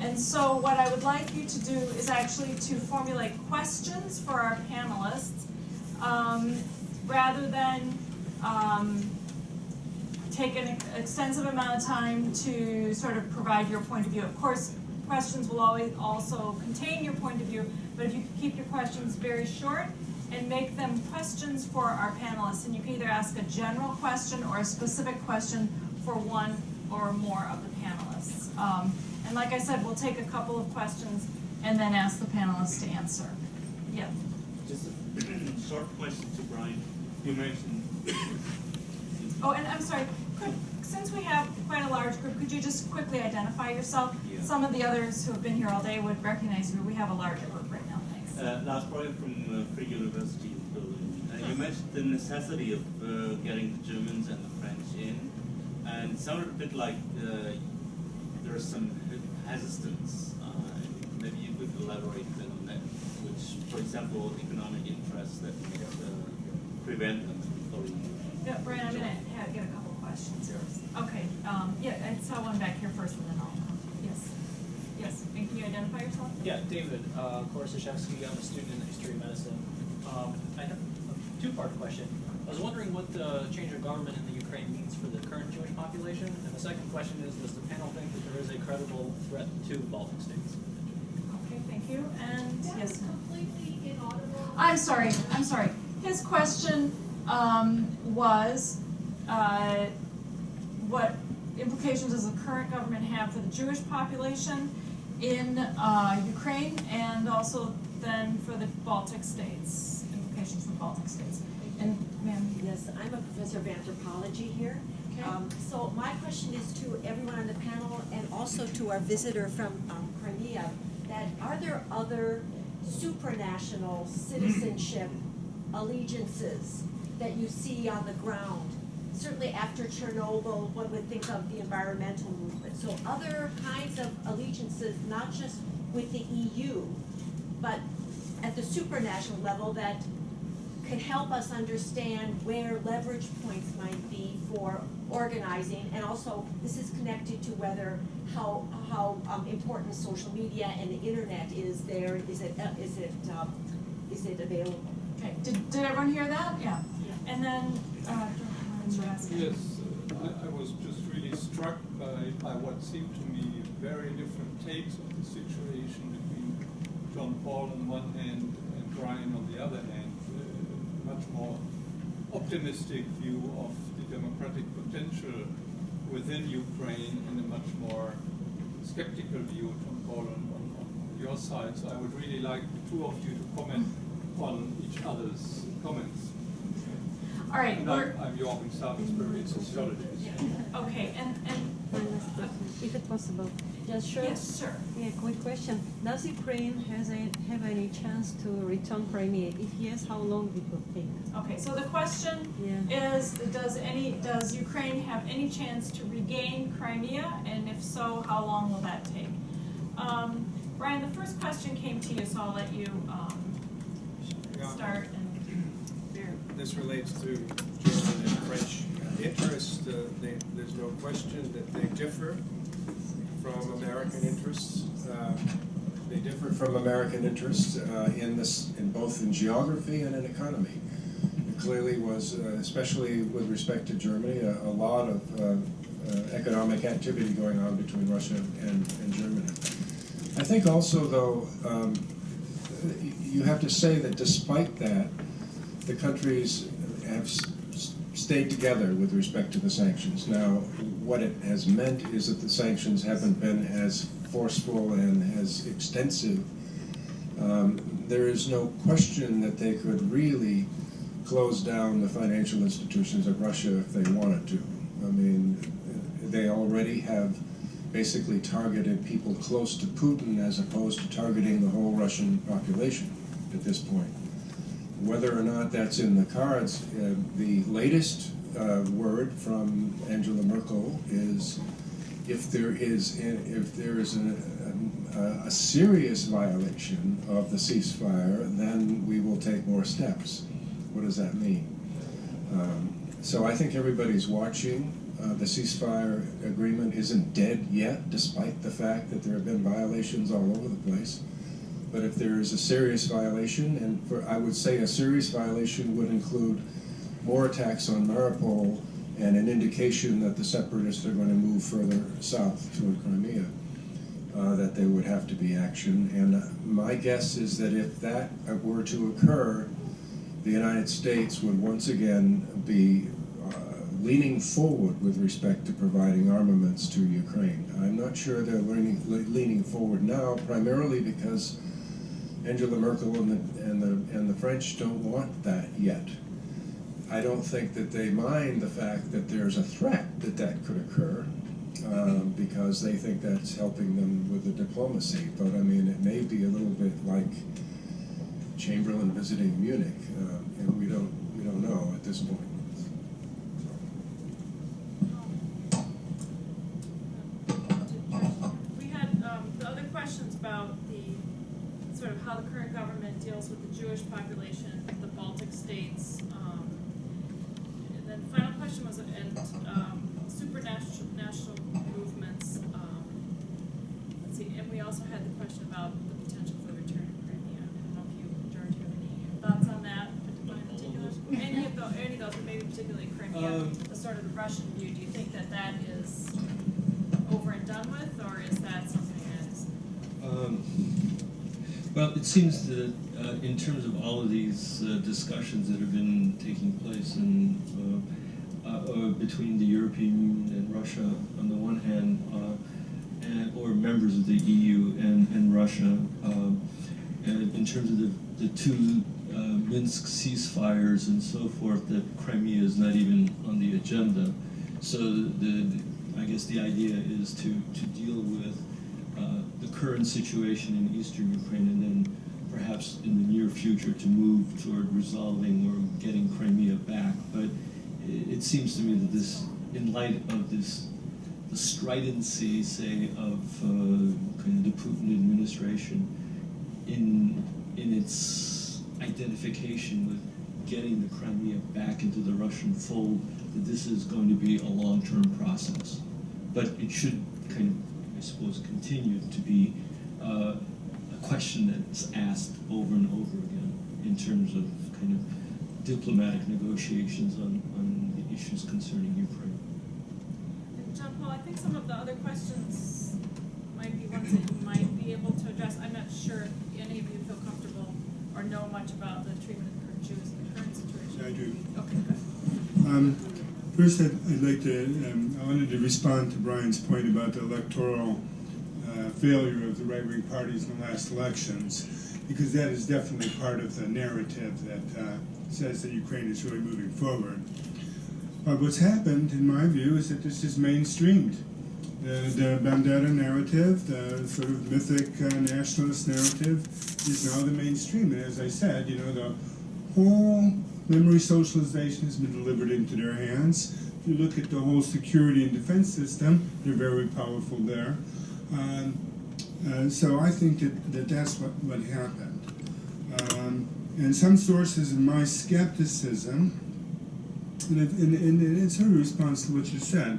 And so what I would like you to do is actually to formulate questions for our panelists, rather than take an extensive amount of time to sort of provide your point of view. Of course, questions will always also contain your point of view, but if you could keep your questions very short and make them questions for our panelists, and you can either ask a general question or a specific question for one or more of the panelists. And like I said, we'll take a couple of questions and then ask the panelists to answer. Yeah. Just a short question to Brian. You mentioned... Oh, and I'm sorry, since we have quite a large group, could you just quickly identify yourself? Yeah. Some of the others who have been here all day would recognize you. We have a large group right now, thanks. Last Brian from Free University in Berlin. You mentioned the necessity of getting the Germans and the French in, and it sounded a bit like there's some hesitance. Maybe you could elaborate a bit on that, which, for example, economic interests that might prevent them from going. Yeah, Brian, I'm going to get a couple of questions here. Okay, yeah, I saw one back here first, and then I'll come. Yes. Yes, and can you identify yourself? Yeah, David Korosashevsky. I'm a student in history of medicine. I have a two-part question. I was wondering what the change of government in the Ukraine means for the current Jewish population. And the second question is, does the panel think that there is a credible threat to Baltic states? Okay, thank you. And That yes. was completely inaudible. I'm sorry. His question was, what implications does the current government have for the Jewish population in Ukraine, and also then for the Baltic states, implications for the Baltic states. And ma'am. Yes, I'm a professor of anthropology here. Okay. So my question is to everyone on the panel and also to our visitor from Crimea, that are there other supranational citizenship allegiances that you see on the ground? Certainly after Chernobyl, one would think of the environmental movement. So other kinds of allegiances, not just with the EU, but at the supranational level that could help us understand where leverage points might be for organizing, and also this is connected to whether how important social media and the internet is there. Is it available? Okay. Did everyone hear that? Yeah. And then yes, I was just really struck by what seemed to me very different takes of the situation between John Paul on the one hand and Brian on the other hand. Much more optimistic view of the democratic potential within Ukraine and a much more skeptical view, John Paul, on your side. So I would really like the two of you to comment on each other's comments. all right. And I'm Joachim Salisbury, sociologist. Okay. And If it's possible. Yes, sure. yes, sure. Yeah, quick question. Does Ukraine have any chance to return Crimea? If yes, how long it will take? Okay. So the question Yeah. is, does Ukraine have any chance to regain Crimea, and if so, how long will that take? Brian, the first question came to you, so I'll let you start. This relates to German and French interests. There's no question that they differ from American interests. They differ from American interests in both in geography and in economy. It clearly was, especially with respect to Germany, a lot of economic activity going on between Russia and Germany. I think also, though, you have to say that despite that, the countries have stayed together with respect to the sanctions. Now, what it has meant is that the sanctions haven't been as forceful and as extensive. There is no question that they could really close down the financial institutions of Russia if they wanted to. I mean, they already have basically targeted people close to Putin as opposed to targeting the whole Russian population at this point. Whether or not that's in the cards, the latest word from Angela Merkel is if there is a serious violation of the ceasefire, then we will take more steps. What does that mean? So I think everybody's watching the ceasefire agreement isn't dead yet, despite the fact that there have been violations all over the place. But if there is a serious violation, and I would say a serious violation would include more attacks on Mariupol and an indication that the separatists are going to move further south toward Crimea, that there would have to be action. And my guess is that if that were to occur, the United States would once again be leaning forward with respect to providing armaments to Ukraine. I'm not sure they're leaning forward now, primarily because Angela Merkel and the French don't want that yet. I don't think that they mind the fact that there's a threat that could occur, because they think that's helping them with the diplomacy. But I mean, it may be a little bit like Chamberlain visiting Munich, and we don't know at this point. We had the other questions about the sort of how the current government deals with the Jewish population, the Baltic states. And then the final question was, and supranational movements. Let's see, and we also had the question about the potential for the return of Crimea. I don't know if you, George, have any thoughts on that in particular? Any of those, but maybe particularly Crimea, the sort of the Russian view. Do you think that that is over and done with, or is that something that is? Well, it seems that in terms of all of these discussions that have been taking place between the European Union and Russia on the one hand, or members of the EU and Russia, and in terms of the two Minsk ceasefires and so forth, that Crimea is not even on the agenda. So I guess the idea is to deal with the current situation in eastern Ukraine, and then perhaps in the near future to move toward resolving or getting Crimea back. But it seems to me that this, in light of this, the stridency, say, of kind of the Putin administration in its identification with getting the Crimea back into the Russian fold, that this is going to be a long-term process. But it should kind of, I suppose, continue to be a question that's asked over and over again in terms of kind of diplomatic negotiations on the issues concerning Ukraine. And John Paul, I think some of the other questions might be ones that you might be able to address. I'm not sure if any of you feel comfortable or know much about the treatment of Jews in the current situation. I do. Okay, good. First, I'd like to, I wanted to respond to Brian's point about the electoral failure of the right-wing parties in the last elections, because that is definitely part of the narrative that says that Ukraine is really moving forward. But what's happened, in my view, is that this is mainstreamed. The Bandera narrative, the sort of mythic nationalist narrative, is now the mainstream. And as I said, you know, the whole memory socialization has been delivered into their hands. If you look at the whole security and defense system, they're very powerful there. So I think that that's what happened. And some sources of my skepticism, and it's a response to what you said,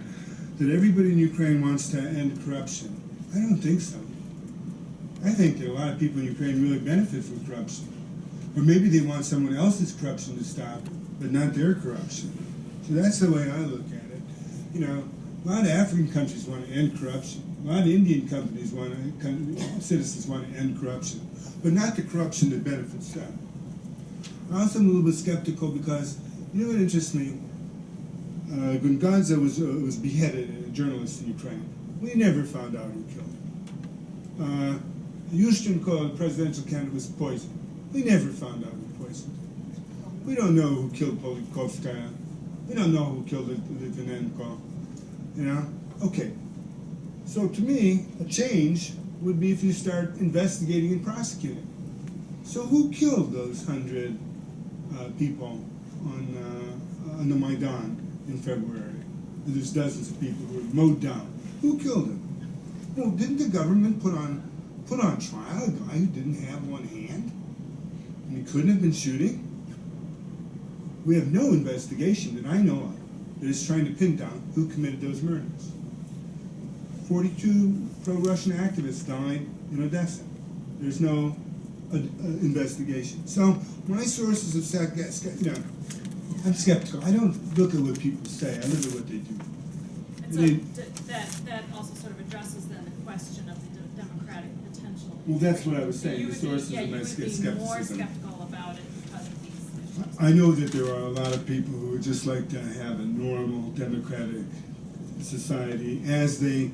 that everybody in Ukraine wants to end corruption. I don't think so. I think that a lot of people in Ukraine really benefit from corruption. Or maybe they want someone else's corruption to stop, but not their corruption. So that's the way I look at it. You know, a lot of African countries want to end corruption. A lot of Indian companies citizens want to end corruption, but not the corruption that benefits them. I also am a little bit skeptical because, you know what interests me? Gungadze was beheaded, a journalist in Ukraine. We never found out who killed him. Yushchenko, the presidential candidate, was poisoned. We never found out who poisoned him. We don't know who killed Polikovskaya. We don't know who killed Litvinenko. You know? Okay. So to me, a change would be if you start investigating and prosecuting. So who killed those 100 people on the Maidan in February? There's dozens of people who were mowed down. Who killed them? Well, didn't the government put on trial a guy who didn't have one hand? And he couldn't have been shooting? We have no investigation that I know of that is trying to pin down who committed those murders. 42 pro-Russian activists died in Odessa. There's no investigation. So my sources of I'm skeptical. I don't look at what people say. I look at what they do. And so that also sort of addresses then the question of the democratic potential. Well, that's what I was saying. You The would be- sources yeah, of my you would be skepticism. more skeptical about it because of these issues. I know that there are a lot of people who would just like to have a normal democratic society as they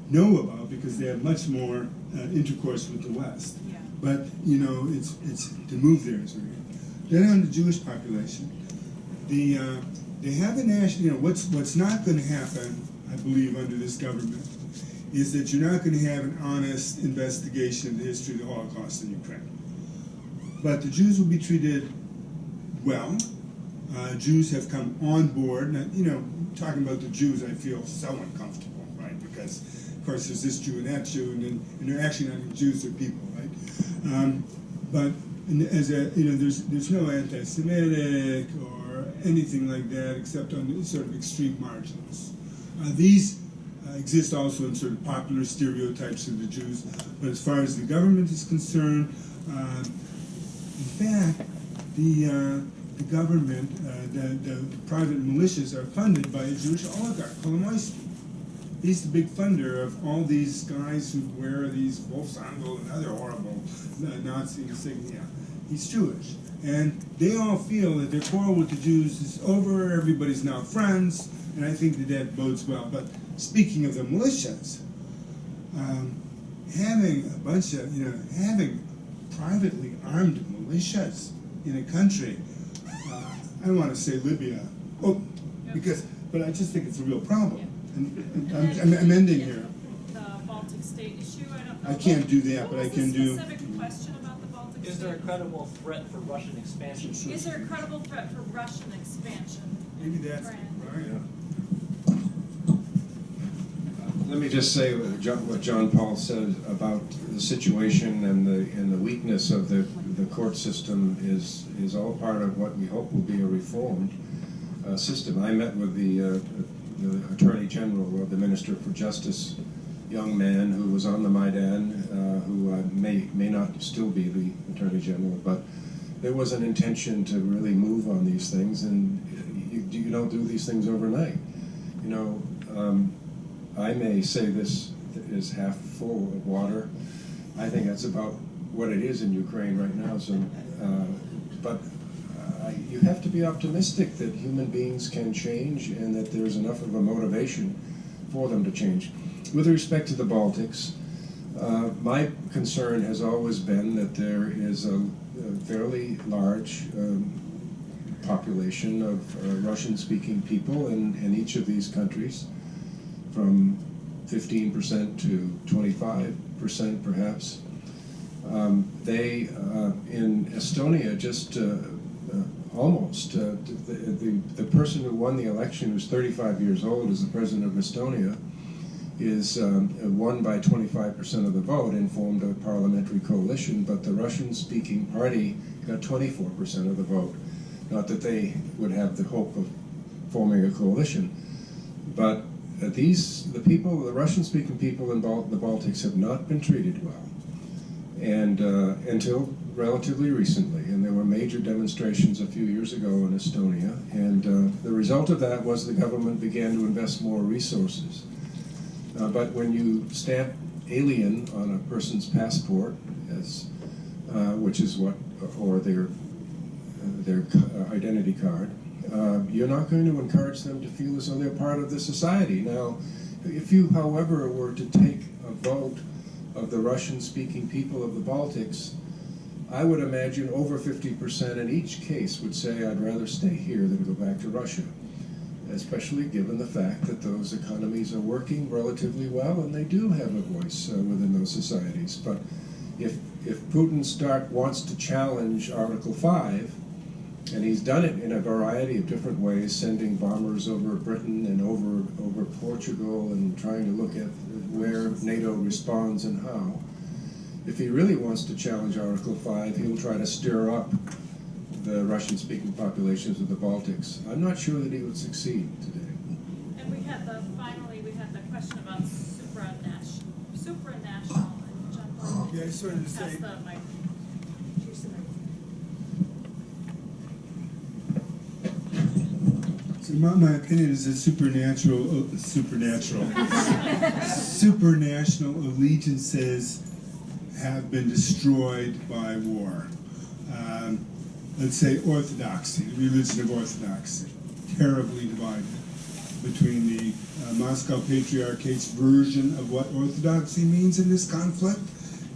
know about because they have much more intercourse with the West. Yeah. But it's to move there is real. Then on the Jewish population, they have a national. What's not going to happen, I believe, under this government, is that you're not going to have an honest investigation of the history of the Holocaust in Ukraine. But the Jews will be treated well. Jews have come on board. Now, talking about the Jews, I feel so uncomfortable, right? Because, of course, there's this Jew and that Jew, and they're actually not even Jews, they're people, right? But there's no anti-Semitic or anything like that, except on the sort of extreme margins. These exist also in sort of popular stereotypes of the Jews, but as far as the government is concerned, in fact, the government, the private militias are funded by a Jewish oligarch, Kolomoisky. He's the big funder of all these guys who wear these Wolfsangel and other horrible Nazi insignia. He's Jewish. And they all feel that their quarrel with the Jews is over, everybody's now friends, and I think that bodes well. But speaking of the militias, having a bunch of, having privately armed militias in a country, I don't want to say Libya, but I just think it's a real problem. And I'm ending here. The Baltic state issue, I don't know. I can't do that, but I can do. What was the specific question about the Baltic state? Is there a credible threat for Russian expansion? Is there a credible threat for Russian expansion? Maybe that's Brian? Let me just say what John Paul said about the situation and the weakness of the court system is all part of what we hope will be a reformed system. I met with the Attorney General, or the Minister for Justice, young man who was on the Maidan, who may not still be the Attorney General, but there was an intention to really move on these things, and you don't do these things overnight. I may say this is half full of water. I think that's about what it is in Ukraine right now. So, but you have to be optimistic that human beings can change and that there's enough of a motivation for them to change. With respect to the Baltics, my concern has always been that there is a fairly large population of Russian-speaking people in each of these countries, from 15% to 25% perhaps. They, in Estonia, just almost, the person who won the election, who's 35 years old, is the president of Estonia, is won by 25% of the vote and formed a parliamentary coalition, but the Russian-speaking party got 24% of the vote. Not that they would have the hope of forming a coalition, but the Russian-speaking people in the Baltics have not been treated well, and until relatively recently, and there were major demonstrations a few years ago in Estonia, and the result of that was the government began to invest more resources. But when you stamp alien on a person's passport, which is or their identity card, you're not going to encourage them to feel as though they're part of the society. Now, if you, however, were to take a vote of the Russian-speaking people of the Baltics, I would imagine over 50% in each case would say, I'd rather stay here than go back to Russia, especially given the fact that those economies are working relatively well and they do have a voice within those societies. But if Putin wants to challenge Article 5, and he's done it in a variety of different ways, sending bombers over Britain and over Portugal and trying to look at where NATO responds and how. If he really wants to challenge Article 5, he'll try to stir up the Russian-speaking populations of the Baltics. I'm not sure that he would succeed today. And we had finally we had the question about supranational, and John Paul. Yeah, I sort of Pass say. the mic. So my opinion is that supranational allegiances have been destroyed by war. Let's say orthodoxy, the religion of orthodoxy, terribly divided between the Moscow Patriarchate's version of what orthodoxy means in this conflict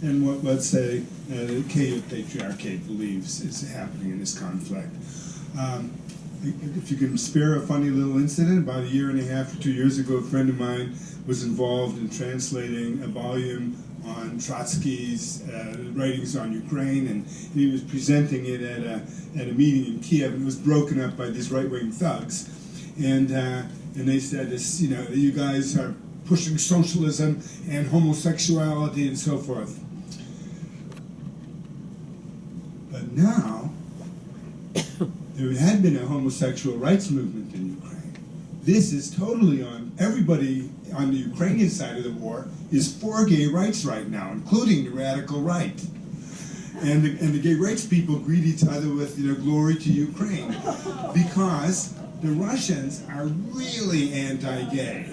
and what, let's say, the Kiev Patriarchate believes is happening in this conflict. If you can spare a funny little incident, about a year and a half or 2 years ago, a friend of mine was involved in translating a volume on Trotsky's writings on Ukraine, and he was presenting it at a meeting in Kiev, and it was broken up by these right-wing thugs, and they said, you guys are pushing socialism and homosexuality and so forth. But now, there had been a homosexual rights movement in Ukraine. This is totally on, everybody on the Ukrainian side of the war is for gay rights right now, including the radical right. And the gay rights people greet each other with, glory to Ukraine. Because the Russians are really anti-gay.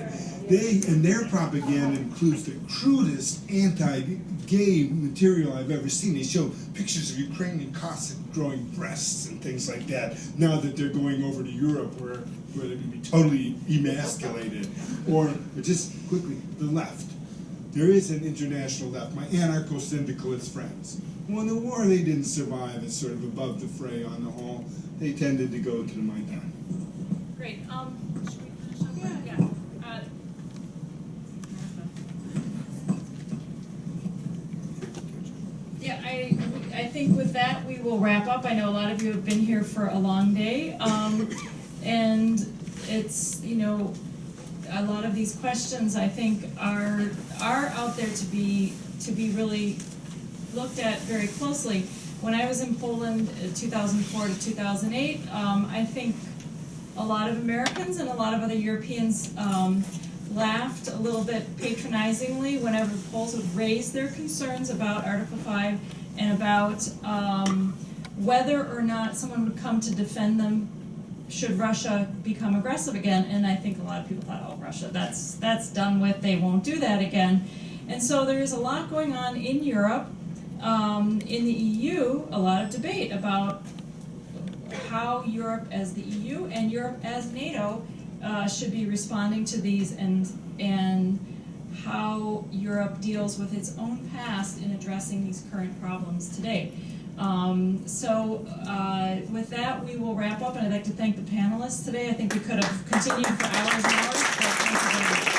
And their propaganda includes the crudest anti-gay material I've ever seen. They show pictures of Ukrainian Cossacks growing breasts and things like that, now that they're going over to Europe where they're going to be totally emasculated. Or just quickly, the left. There is an international left, my anarcho-syndicalist friends. Well, in the war, they didn't survive as sort of above the fray on the whole. They tended to go to the Maidan. Great. Should we finish up? Yeah. Yeah, I think with that we will wrap up. I know a lot of you have been here for a long day, and it's a lot of these questions I think are out there to be really looked at very closely. When I was in Poland 2004 to 2008, I think a lot of Americans and a lot of other Europeans laughed a little bit patronizingly whenever the Poles would raise their concerns about Article 5 and about whether or not someone would come to defend them should Russia become aggressive again. And I think a lot of people thought, oh, Russia, that's done with, they won't do that again. And so there is a lot going on in Europe, in the EU, a lot of debate about how Europe as the EU and Europe as NATO should be responding to these, and how Europe deals with its own past in addressing these current problems today. With that, we will wrap up, and I'd like to thank the panelists today. I think we could have continued for hours and hours, but thank you very much.